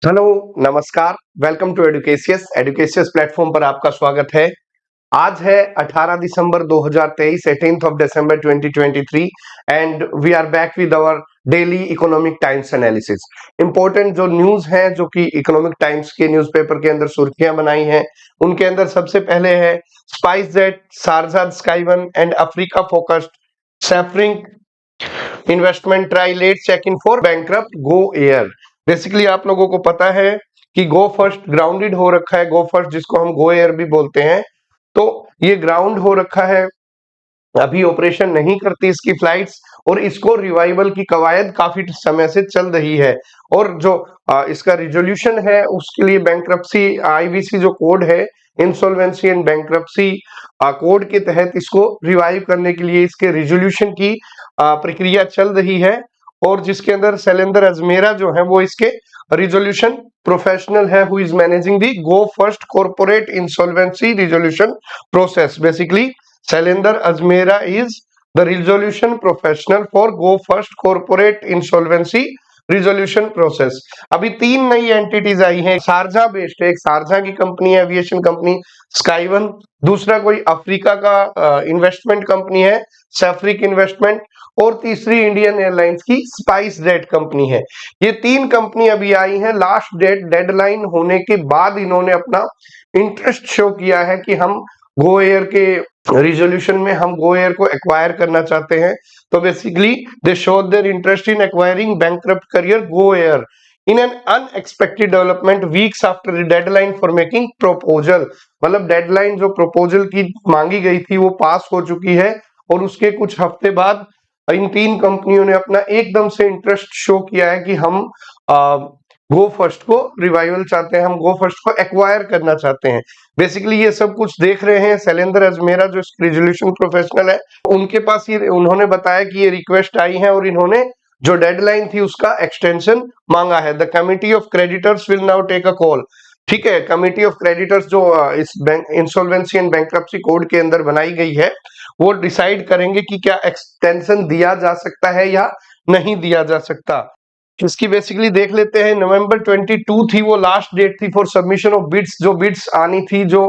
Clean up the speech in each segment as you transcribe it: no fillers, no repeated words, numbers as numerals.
Hello, नमस्कार। Welcome to Educatious. Educatious platform पर आपका स्वागत है। आज है 18 दिसंबर 2023, 18th of December 2023 and we are back with our daily Economic Times analysis. Important जो न्यूज है, जो कि इकोनॉमिक टाइम्स के न्यूज़पेपर के अंदर सुर्खियां बनाई हैं, उनके अंदर सबसे पहले है SpiceJet, Sharjah Sky One and Africa focused सैफरिंग investment try let check in for bankrupt Go Air. Basically आप लोगों को पता है कि गो फर्स्ट ग्राउंडेड हो रखा है। गो फर्स्ट जिसको हम गो एयर भी बोलते हैं, तो ये ग्राउंड हो रखा है, अभी ऑपरेशन नहीं करती इसकी फ्लाइट्स, और इसको रिवाइवल की कवायद काफी समय से चल रही है। और जो इसका रिजोल्यूशन है, उसके लिए बैंक्रप्सी आईबीसी जो कोड है, इंसॉल्वेंसी एंड बैंक्रप्सी कोड के तहत इसको रिवाइव करने के लिए इसके रिजोल्यूशन की प्रक्रिया चल रही है। और जिसके अंदर शैलेंद्र अजमेरा जो है वो इसके रिजोल्यूशन प्रोफेशनल है, who is managing the go first corporate insolvency resolution process. Basically Shailendra Ajmera is the resolution professional for go first corporate insolvency resolution process. अभी 3 नई एंटिटीज आई हैं। शारजा बेस्ड है, एक शारजा की कंपनी है, एविएशन कंपनी स्काई वन। दूसरा कोई Africa का इन्वेस्टमेंट कंपनी है, सैफरिक इन्वेस्टमेंट। और तीसरी इंडियन एयरलाइंस की स्पाइस जेट कंपनी है। ये 3 कंपनी अभी आई हैं। लास्ट डेडलाइन होने के बाद इन्होंने अपना इंटरेस्ट शो किया है कि हम गो एयर के रिजोल्यूशन में हम गो एयर को एक्वायर करना चाहते हैं। तो basically they show their interest in acquiring bankrupt career Go air in an unexpected development weeks after the deadline for making proposal. मतलब डेडलाइन जो प्रपोजल की मांगी गई थी वो पास हो चुकी है, और उसके कुछ हफ्ते बाद इन 3 कंपनियों ने अपना एकदम से इंटरेस्ट शो किया है कि हम गो फर्स्ट को रिवाइवल चाहते हैं, हम गो फर्स्ट को एक्वायर करना चाहते हैं। बेसिकली ये सब कुछ देख रहे हैं शैलेंद्र अजमेरा जो रिजोल्यूशन प्रोफेशनल है, उनके पास ये उन्होंने बताया कि ये रिक्वेस्ट आई है और इन्होंने जो डेडलाइन थी उसका एक्सटेंशन मांगा है। The committee of creditors will now take a call. ठीक है, कमिटी ऑफ क्रेडिटर्स जो इस bank insolvency and bankruptcy code के अंदर बनाई गई है, वो डिसाइड करेंगे कि क्या एक्सटेंशन दिया जा सकता है या नहीं दिया जा सकता। इसकी बेसिकली देख लेते हैं। नवंबर 22 थी वो लास्ट डेट थी फॉर सबमिशन ऑफ बिड्स। जो बिड्स आनी थी, जो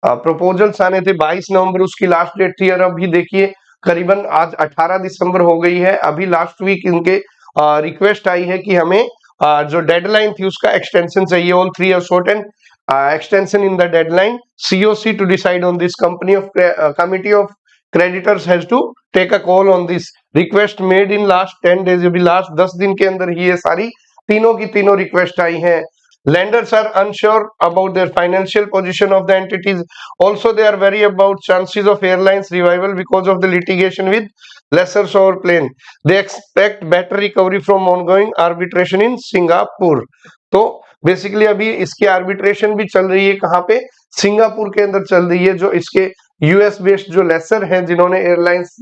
प्रपोजल्स आने थे, 22 नवंबर उसकी लास्ट डेट थी। और अभी देखिए करीबन आज 18 दिसंबर हो गई है। अभी लास्ट वीक इनके रिक्वेस्ट आई है कि हमें जो डेडलाइन थी उसका एक्सटेंशन चाहिए। All 3 have sought an extension in the deadline. COC to decide on this. Committee of creditors has to take a call on this. Request made in last 10 days. अभी last 10 दिन के अंदर ही ये सारी तीनों की तीनों रिक्वेस्ट आई हैं। Lenders are unsure about their financial position of the entities. Also, they are worried about chances of airlines revival because of the litigation with lessors or plane. They expect better recovery from ongoing arbitration in Singapore. तो basically अभी इसकी arbitration भी चल रही है। कहाँ पे? Singapore के अंदर चल रही है। जो इसके यूएस बेस्ड जो लेसर हैं, जिन्होंने एयरलाइंस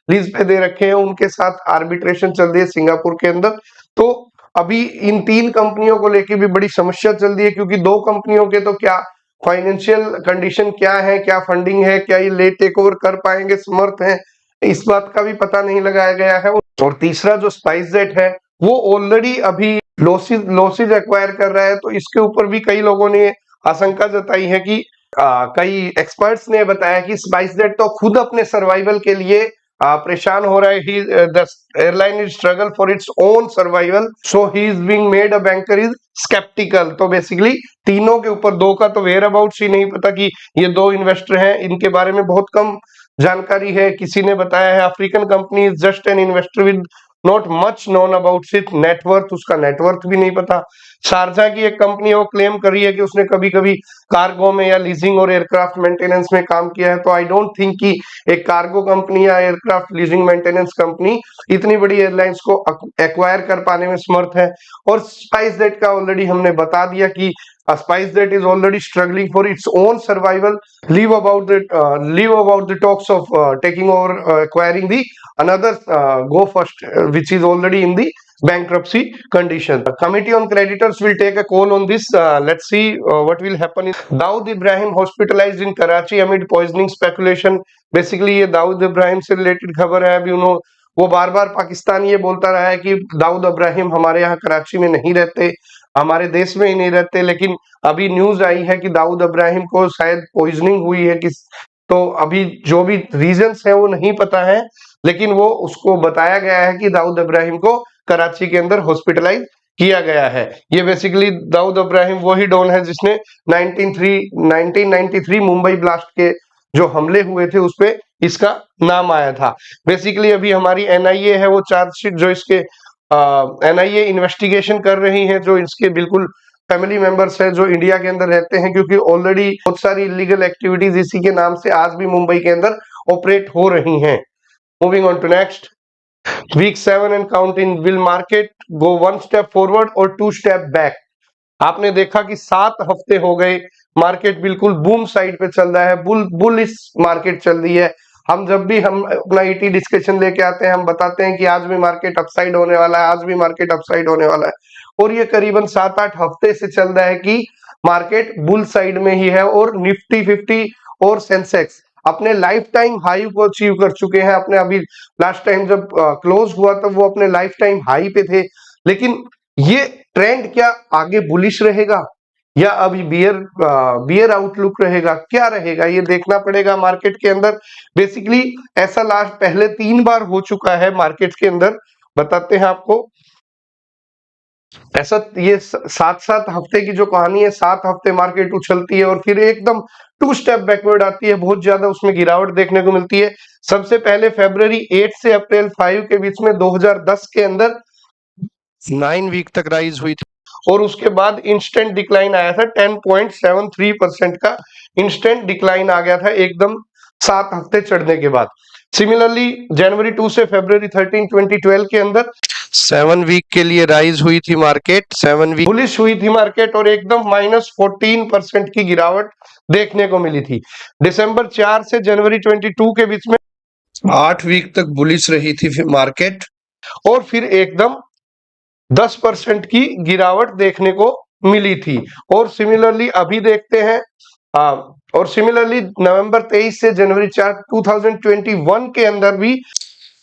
लीज पे दे रखे हैं, उनके साथ आर्बिट्रेशन चल रही है सिंगापुर के अंदर। तो अभी इन 3 कंपनियों को लेके भी बड़ी समस्या चल रही है, क्योंकि 2 कंपनियों के तो क्या फाइनेंशियल कंडीशन क्या है, क्या फंडिंग है, क्या ये ले टेक ओवर कर पाएंगे, समर्थ हैं, इस बात का भी पता नहीं लगाया गया है। और तीसरा जो स्पाइस जेट है, वो ऑलरेडी अभी लॉसेज एक्वायर कर रहा है। तो इसके ऊपर भी कई लोगों ने आशंका जताई है कि कई एक्सपर्ट्स ने बताया कि स्पाइस जेट तो खुद अपने सर्वाइवल के लिए परेशान हो रहा है। The airline is struggle for its own survival, so he is being made a banker is sceptical. तो बेसिकली तीनों के ऊपर, 2 का तो वेयर अबाउट ही नहीं पता कि ये 2 इन्वेस्टर हैं, इनके बारे में बहुत कम जानकारी है। किसी ने बताया है African company is just an investor with not much known about it net worth, उसका नेटवर्थ भी नहीं पता। शारजा की एक कंपनी वो क्लेम कर रही है कि उसने कभी कभी कार्गो में या लीजिंग और एयरक्राफ्ट मेंटेनेंस में काम किया है। तो आई डोंट थिंक कि एक कार्गो कंपनी या एयरक्राफ्ट लीजिंग मेंटेनेंस कंपनी इतनी बड़ी एयरलाइंस को एक्वायर कर पाने में समर्थ है। और स्पाइस जेट का ऑलरेडी हमने बता दिया कि spice jet is already struggling for its own survival. Leave about the talks of taking over acquiring the another go first which is already in the bankruptcy condition. The committee on creditors will take a call on this. Let's see what will happen. Dawood Ibrahim hospitalized in Karachi amid poisoning speculation. Basically ये दाऊद इब्राहिम से related खबर है। अभी वो बार बार पाकिस्तान ये बोलता रहा है कि दाऊद इब्राहिम हमारे यहाँ कराची में नहीं रहते, हमारे देश में ही नहीं रहते, लेकिन अभी न्यूज आई है कि दाऊद इब्राहिम को शायद पॉइजनिंग हुई है किस, तो अभी जो भी रीजंस है वो नहीं पता है, लेकिन वो उसको बताया गया है कि दाऊद इब्राहिम को कराची के अंदर हॉस्पिटलाइज किया गया है। ये बेसिकली दाऊद इब्राहिम वही डॉन है जिसने 1993 मुंबई ब्लास्ट के जो हमले हुए थे उस पे इसका नाम आया था। बेसिकली अभी हमारी एनआईए है वो चार्जशीट जो इसके एनआईए इन्वेस्टिगेशन कर रही है, जो इसके बिल्कुल फैमिली मेंबर्स है जो इंडिया के अंदर रहते हैं, क्योंकि ऑलरेडी बहुत सारी इलीगल एक्टिविटीज इसी के नाम से आज भी मुंबई के अंदर ऑपरेट हो रही हैं। Moving on to next, week 7 and counting, will market go 1 step forward और 2 स्टेप बैक। आपने देखा कि 7 हफ्ते हो गए मार्केट बिल्कुल बूम साइड पे चल रहा है, बुलिश मार्केट चल रही है। हम अपना ईटी डिस्कशन लेके आते हैं, हम बताते हैं कि आज भी मार्केट अपसाइड होने वाला है, आज भी मार्केट अपसाइड होने वाला है, और ये करीबन 7-8 हफ्ते से चल रहा है कि मार्केट बुल साइड में ही है, और निफ्टी 50 और सेंसेक्स अपने लाइफ टाइम हाई को अचीव कर चुके हैं। अपने अभी लास्ट टाइम जब क्लोज हुआ तब वो अपने लाइफ टाइम हाई पे थे, लेकिन ये ट्रेंड क्या आगे बुलिश रहेगा या अभी बियर आउटलुक रहेगा, क्या रहेगा ये देखना पड़ेगा मार्केट के अंदर। बेसिकली ऐसा लास्ट पहले 3 बार हो चुका है मार्केट के अंदर, बताते हैं आपको। ऐसा ये 7-7 हफ्ते की जो कहानी है, 7 हफ्ते मार्केट उछलती है और फिर एकदम 2 स्टेप बैकवर्ड आती है, बहुत ज्यादा उसमें गिरावट देखने को मिलती है। सबसे पहले फरवरी 8 से अप्रैल 5 के बीच में 2010 के अंदर 9 वीक तक राइज हुई थी, और उसके बाद इंस्टेंट डिक्लाइन आया था 10.73% का इंस्टेंट डिक्लाइन आ गया था एकदम 7 हफ्ते चढ़ने के बाद। सिमिलरली जनवरी 2 से फरवरी 13 2012 के अंदर 7 वीक के लिए राइज हुई थी मार्केट, 7 वीक बुलिश हुई थी मार्केट और एकदम -14% की गिरावट देखने को मिली थी। दिसंबर 4 से जनवरी 22 के बीच में 8 वीक तक बुलिश रही थी फिर मार्केट, और फिर एकदम 10% की गिरावट देखने को मिली थी। और सिमिलरली अभी देखते हैं, और सिमिलरली नवंबर 23 से जनवरी 4 2021 के अंदर भी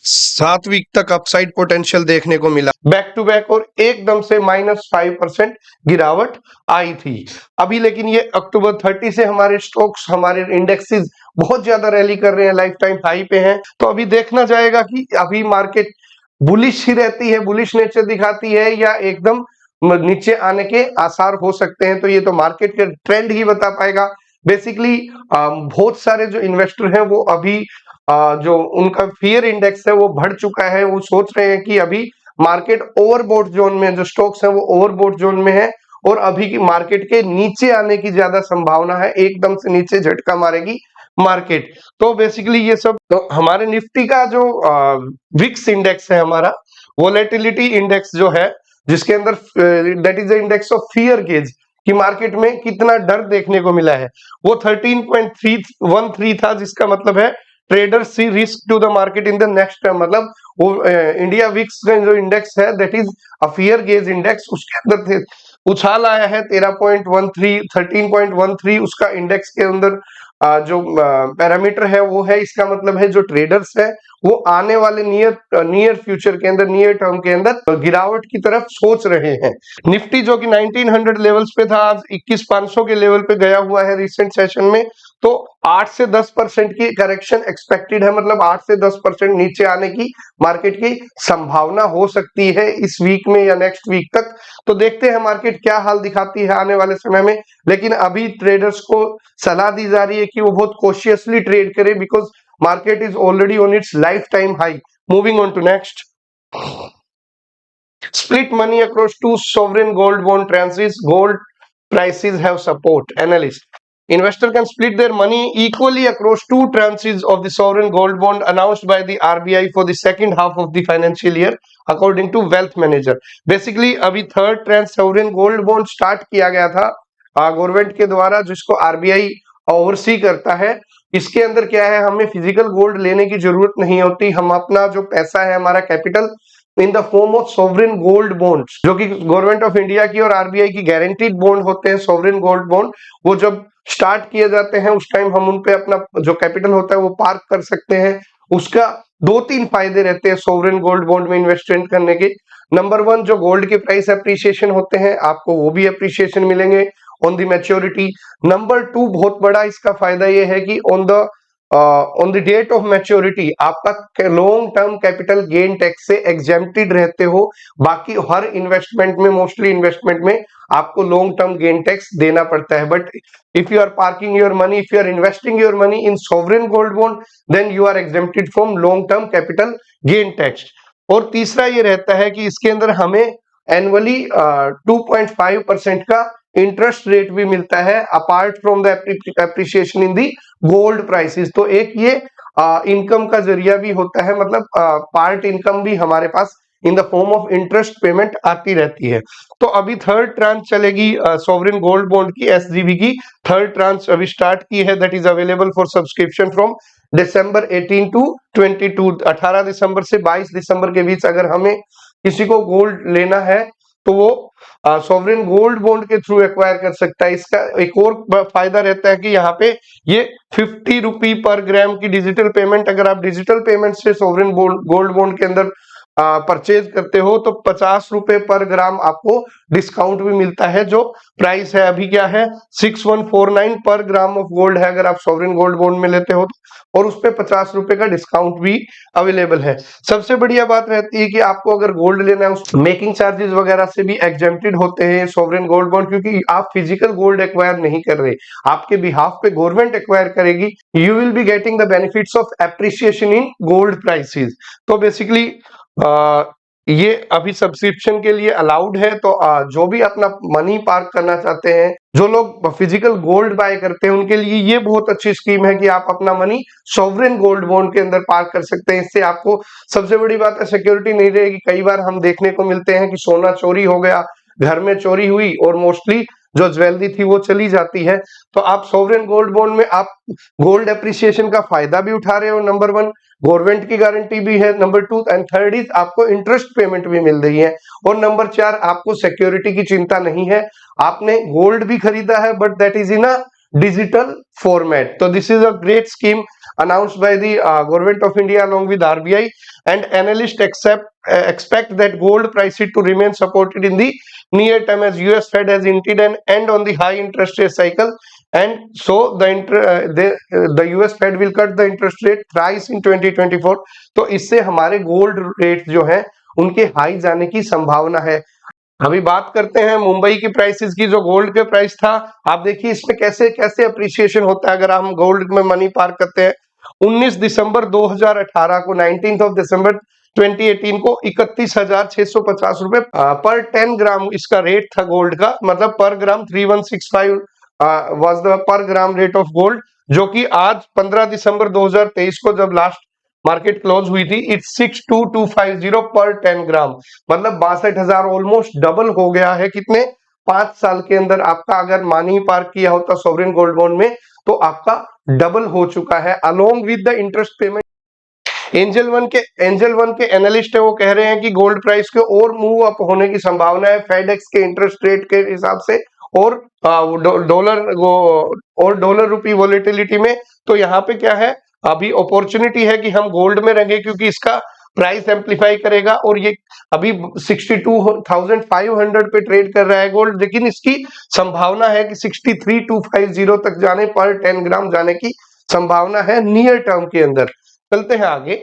7 वीक तक अपसाइड पोटेंशियल देखने को मिला बैक टू बैक, और एकदम से -5% गिरावट आई थी अभी। लेकिन ये अक्टूबर 30 से हमारे स्टॉक्स, हमारे इंडेक्सेस बहुत ज्यादा रैली कर रहे हैं, लाइफ टाइम हाई पे हैं। तो अभी देखना जाएगा कि अभी मार्केट बुलिश ही रहती है, बुलिश नेचर दिखाती है, या एकदम नीचे आने के आसार हो सकते हैं। तो ये तो मार्केट के ट्रेंड ही बता पाएगा। बेसिकली बहुत सारे जो इन्वेस्टर हैं वो अभी जो उनका फियर इंडेक्स है वो बढ़ चुका है, वो सोच रहे हैं कि अभी मार्केट ओवरबॉट जोन में, जो स्टॉक्स है वो ओवरबॉट जोन में है, और अभी की मार्केट के नीचे आने की ज्यादा संभावना है, एकदम से नीचे झटका मारेगी मार्केट। तो बेसिकली ये सब, तो हमारे निफ्टी का जो विक्स इंडेक्स है, हमारा वोलेटिलिटी इंडेक्स जो है, जिसके अंदर that is the index of fear gauge कि मार्केट में कितना डर देखने को मिला है, वो 13.313 था, जिसका मतलब है trader see risk to the market in the next term. मतलब वो इंडिया विक्स जो इंडेक्स है that is a fear gauge index, उसके अंदर थे उछाल आया है 13.13 उसका इंडेक्स के अंदर जो पैरामीटर है वो है। इसका मतलब है जो ट्रेडर्स है वो आने वाले नियर फ्यूचर के अंदर, नियर टर्म के अंदर गिरावट की तरफ सोच रहे हैं। निफ्टी जो कि 1900 लेवल्स पे था, आज 21500 के लेवल पे गया हुआ है रिसेंट सेशन में। तो 8 से 10% की करेक्शन एक्सपेक्टेड है, मतलब 8 से 10% नीचे आने की मार्केट की संभावना हो सकती है इस वीक में या नेक्स्ट वीक तक। तो देखते हैं मार्केट क्या हाल दिखाती है आने वाले समय में। लेकिन अभी ट्रेडर्स को सलाह दी जा रही है कि वो बहुत कॉशियसली ट्रेड करें, because market is already on its lifetime high. Moving on to next, split money across 2 sovereign gold bond tranches, gold prices have support. Analyst, investor can split their money equally across 2 tranches of the sovereign gold bond announced by the RBI for the second half of the financial year according to wealth manager. Basically अभी third tranche sovereign gold bond start किया गया था government के द्वारा, जिसको RBI oversee करता है। इसके अंदर क्या है, हमें फिजिकल गोल्ड लेने की जरूरत नहीं होती, हम अपना जो पैसा है, हमारा capital in the form of sovereign gold bonds, जो कि गवर्नमेंट ऑफ इंडिया की और आरबीआई की गारंटीड बॉन्ड होते हैं, सोवरेन गोल्ड बॉन्ड, वो जब स्टार्ट किए जाते हैं उस टाइम हम उन पे अपना जो कैपिटल होता है वो पार्क कर सकते हैं। उसका दो तीन फायदे रहते हैं सोवरेन गोल्ड बॉन्ड में इन्वेस्टमेंट करने के। नंबर वन, जो गोल्ड के प्राइस अप्रिसिएशन होते हैं आपको वो भी अप्रिसिएशन मिलेंगे on the maturity. Number two, बहुत बड़ा इसका फायदा ये है कि on the date of maturity आपका long term capital gain tax से एग्जेम्प्टेड रहते हो। बाकी हर इन्वेस्टमेंट में, मोस्टली इन्वेस्टमेंट में आपको लॉन्ग टर्म गेन टैक्स देना पड़ता है, but if you are parking your money, if you are investing your money in sovereign gold bond, then you are exempted from long term capital gain tax. और तीसरा ये रहता है कि इसके अंदर हमें एनुअली 2.5% का इंटरेस्ट रेट भी मिलता है apart from the appreciation in the gold prices. तो एक ये इनकम का जरिया भी होता है, मतलब पार्ट इनकम भी हमारे पास in the form of interest payment आती रहती है। तो अभी थर्ड ट्रांच चलेगी सोवरेन गोल्ड बॉन्ड की, एसजीबी की थर्ड ट्रांच अभी स्टार्ट की है, that is available for subscription from December 18 to 22, 18 दिसंबर से 22 दिसंबर के बीच अगर हमें किसी को गोल्ड लेना है तो वो सोवरेन गोल्ड बॉन्ड के थ्रू एक्वायर कर सकता है। इसका एक और फायदा रहता है कि यहाँ पे ये 50 रुपी पर ग्राम की डिजिटल पेमेंट, अगर आप डिजिटल पेमेंट से सोवरेन गोल्ड बॉन्ड के अंदर परचेज करते हो तो 50 रुपए पर ग्राम आपको डिस्काउंट भी मिलता है। जो प्राइस है अभी क्या है, 6149 पर ग्राम ऑफ गोल्ड है अगर आप सोवरेन गोल्ड बॉन्ड में लेते हो तो, और उस पे 50 रुपए का डिस्काउंट भी अवेलेबल है। सबसे बढ़िया बात रहती है कि आपको अगर गोल्ड लेना है उस मेकिंग चार्जेस वगैरह से भी एग्जेम्प्टेड होते हैं सोवरेन गोल्ड बॉन्ड, क्योंकि आप फिजिकल गोल्ड एक्वायर नहीं कर रहे, आपके बिहाफ पे गवर्नमेंट एक्वायर करेगी। You will be getting the benefits of appreciation in gold prices. तो बेसिकली ये अभी सब्सक्रिप्शन के लिए अलाउड है। तो जो भी अपना मनी पार्क करना चाहते हैं, जो लोग फिजिकल गोल्ड बाय करते हैं, उनके लिए ये बहुत अच्छी स्कीम है कि आप अपना मनी सोवरेन गोल्ड बॉन्ड के अंदर पार्क कर सकते हैं। इससे आपको सबसे बड़ी बात है सिक्योरिटी नहीं रहेगी। कई बार हम देखने को मिलते हैं कि सोना चोरी हो गया, घर में चोरी हुई और मोस्टली जो ज्वेलरी थी वो चली जाती है। तो आप सोवरेन गोल्ड बॉन्ड में आप गोल्ड एप्रिसिएशन का फायदा भी उठा रहे हो, नंबर वन, गवर्नमेंट की गारंटी भी है, number two, and third is आपको इंटरेस्ट पेमेंट भी मिल रही है, और नंबर चार, आपको सिक्योरिटी की चिंता नहीं है। आपने गोल्ड भी खरीदा है but that is in a digital format. तो this is a great scheme announced by the government of India along with RBI, and analysts expect that gold prices to remain supported in the near term as US Fed has hinted an end on the high interest rate cycle, and so the US Fed will cut the interest rate thrice in 2024। तो इससे हमारे gold rate जो है उनके high जाने की संभावना है। अभी बात करते हैं मुंबई की प्राइसेस की। जो गोल्ड के प्राइस था, आप देखिए इसमें कैसे कैसे अप्रिसिएशन होता है अगर हम गोल्ड में मनी पार्क करते हैं। 19 दिसंबर 2018 को, 19 दिसंबर 2018 को 31,650 रुपए पर 10 ग्राम इसका रेट था गोल्ड का, मतलब पर ग्राम 3165 वाज द पर ग्राम रेट ऑफ गोल्ड, जो कि आज 15 दिसंबर 2023 को जब लास्ट मार्केट क्लोज हुई थी, इट्स 62,250 पर 10 ग्राम, मतलब 62,000, ऑलमोस्ट डबल हो गया है। कितने, 5 साल के अंदर आपका अगर मनी पार्क किया होता सोवरेन गोल्ड बॉन्ड में तो आपका डबल हो चुका है along with the interest payment. Angel one के एनालिस्ट है, वो कह रहे हैं कि गोल्ड प्राइस के और मूव अप होने की संभावना है फेडेक्स के इंटरेस्ट रेट के हिसाब से, और डॉलर रूपी वॉलेटिलिटी में। तो यहाँ पे क्या है, अभी अपॉर्चुनिटी है कि हम गोल्ड में रहेंगे क्योंकि इसका प्राइस एम्पलीफाई करेगा, और ये अभी 62,500 पे ट्रेड कर रहा है गोल्ड, लेकिन इसकी संभावना है कि 63,250 तक जाने पर 10 ग्राम जाने की संभावना है नियर टर्म के अंदर। चलते हैं आगे।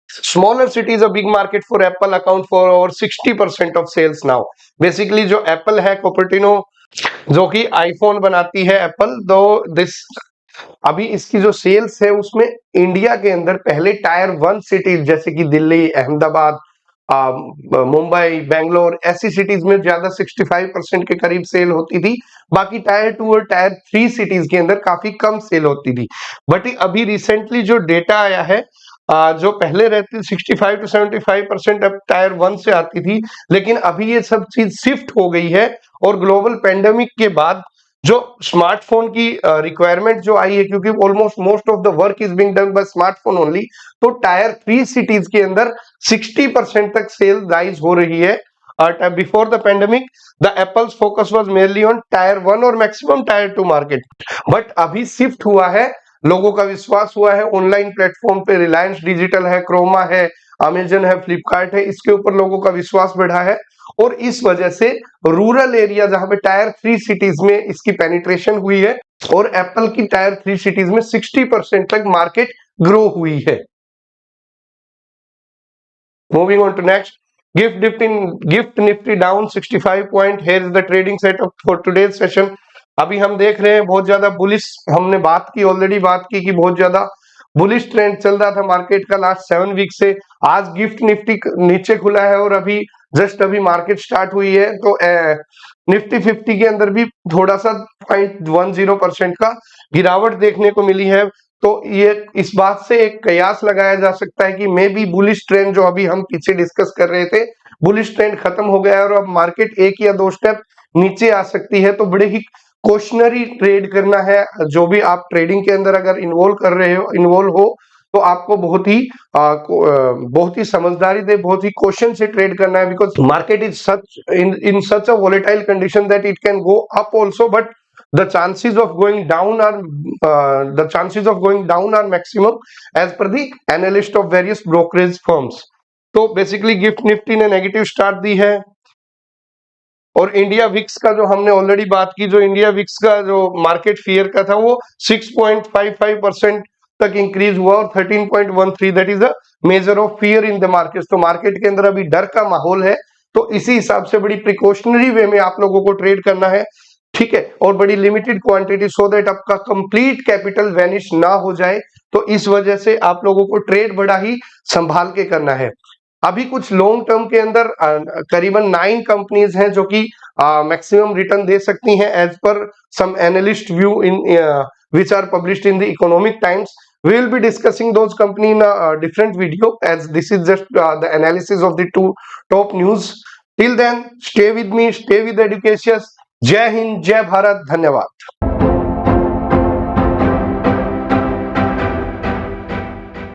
Smaller cities a big market for Apple, account for over 60% of sales now. Basically जो एप्पल है, कोपर्टिनो, जो कि आईफोन बनाती है एप्पल, दो दिस अभी इसकी जो सेल्स है उसमें इंडिया के अंदर पहले टायर 1 सिटीज जैसे कि दिल्ली, अहमदाबाद, मुंबई, बेंगलोर, ऐसी सिटीज में ज्यादा 65% के करीब सेल होती थी। बाकी टायर 2 और टायर 3 सिटीज के अंदर काफी कम सेल होती थी। बट अभी रिसेंटली जो डेटा आया है, जो पहले रहती 65 to 75% अब टायर 1 से आती थी, लेकिन अभी ये सब चीज शिफ्ट हो गई है, और ग्लोबल पेंडेमिक के बाद जो स्मार्टफोन की रिक्वायरमेंट जो आई है, क्योंकि almost most of the work is being done by smartphone only, तो टायर 3 सिटीज के अंदर 60% तक सेल राइज हो रही है। Before the pandemic the apples focus was mainly on tyre 1 और मैक्सिमम टायर 2 मार्केट, बट अभी शिफ्ट हुआ है लोगों का विश्वास हुआ है ऑनलाइन प्लेटफॉर्म पे। रिलायंस डिजिटल है, क्रोमा है, अमेजन है, फ्लिपकार्ट है, इसके ऊपर लोगों का विश्वास बढ़ा है और इस वजह से रूरल एरिया जहां पे टायर 3 सिटीज में इसकी पेनिट्रेशन हुई है और एप्पल की टायर 3 सिटीज में 60% तक मार्केट ग्रो हुई है। Moving on to next, GIFT Nifty down 65 point. Here is the trading setup for today's session. अभी हम देख रहे हैं बहुत ज्यादा बुलिश, हमने बात की, ऑलरेडी बात की कि बहुत ज्यादा बुलिश ट्रेंड चल रहा था मार्केट का लास्ट 7 वीक से। आज गिफ्ट निफ्टी नीचे खुला है और अभी जस्ट अभी मार्केट स्टार्ट हुई है, तो निफ्टी 50 के अंदर भी थोड़ा सा 0.10% का गिरावट देखने को मिली है। तो ये इस बात से एक कयास लगाया जा सकता है कि मे बी बुलिश ट्रेंड जो अभी हम पीछे डिस्कस कर रहे थे, बुलिश ट्रेंड खत्म हो गया है और अब मार्केट एक या दो स्टेप नीचे आ सकती है। तो बड़े ही कॉशनरी ट्रेड करना है। जो भी आप ट्रेडिंग के अंदर अगर इन्वॉल्व हो तो आपको बहुत ही समझदारी से, बहुत ही कॉशन से ट्रेड करना है, because market is such in such a volatile condition that it can go up also, but the chances of going down are maximum as per the analyst of various brokerage firms. तो basically gift Nifty ने negative start the है और India VIX का जो हमने already बात की, जो इंडिया विक्स का जो मार्केट फियर का था वो 6.55% तक इंक्रीज हुआ और 13.13 that is a measure of fear in the market. तो मार्केट के अंदर अभी डर का माहौल है, तो इसी हिसाब से बड़ी प्रिकॉशनरी वे में आप लोगों को ट्रेड करना है, ठीक है, और बड़ी लिमिटेड क्वांटिटी, सो दैट आपका कंप्लीट कैपिटल वैनिश ना हो जाए। तो इस वजह से आप लोगों को ट्रेड बड़ा ही संभाल के करना है। अभी कुछ लॉन्ग टर्म के अंदर करीबन 9 कंपनीज हैं जो कि मैक्सिमम रिटर्न दे सकती हैं as per some analyst view in which are published in the Economic Times. We will be discussing those company in a different video, as this is just the analysis of the 2 top news. Till then, stay with me, stay with Educatius. जय हिंद, जय भारत, धन्यवाद।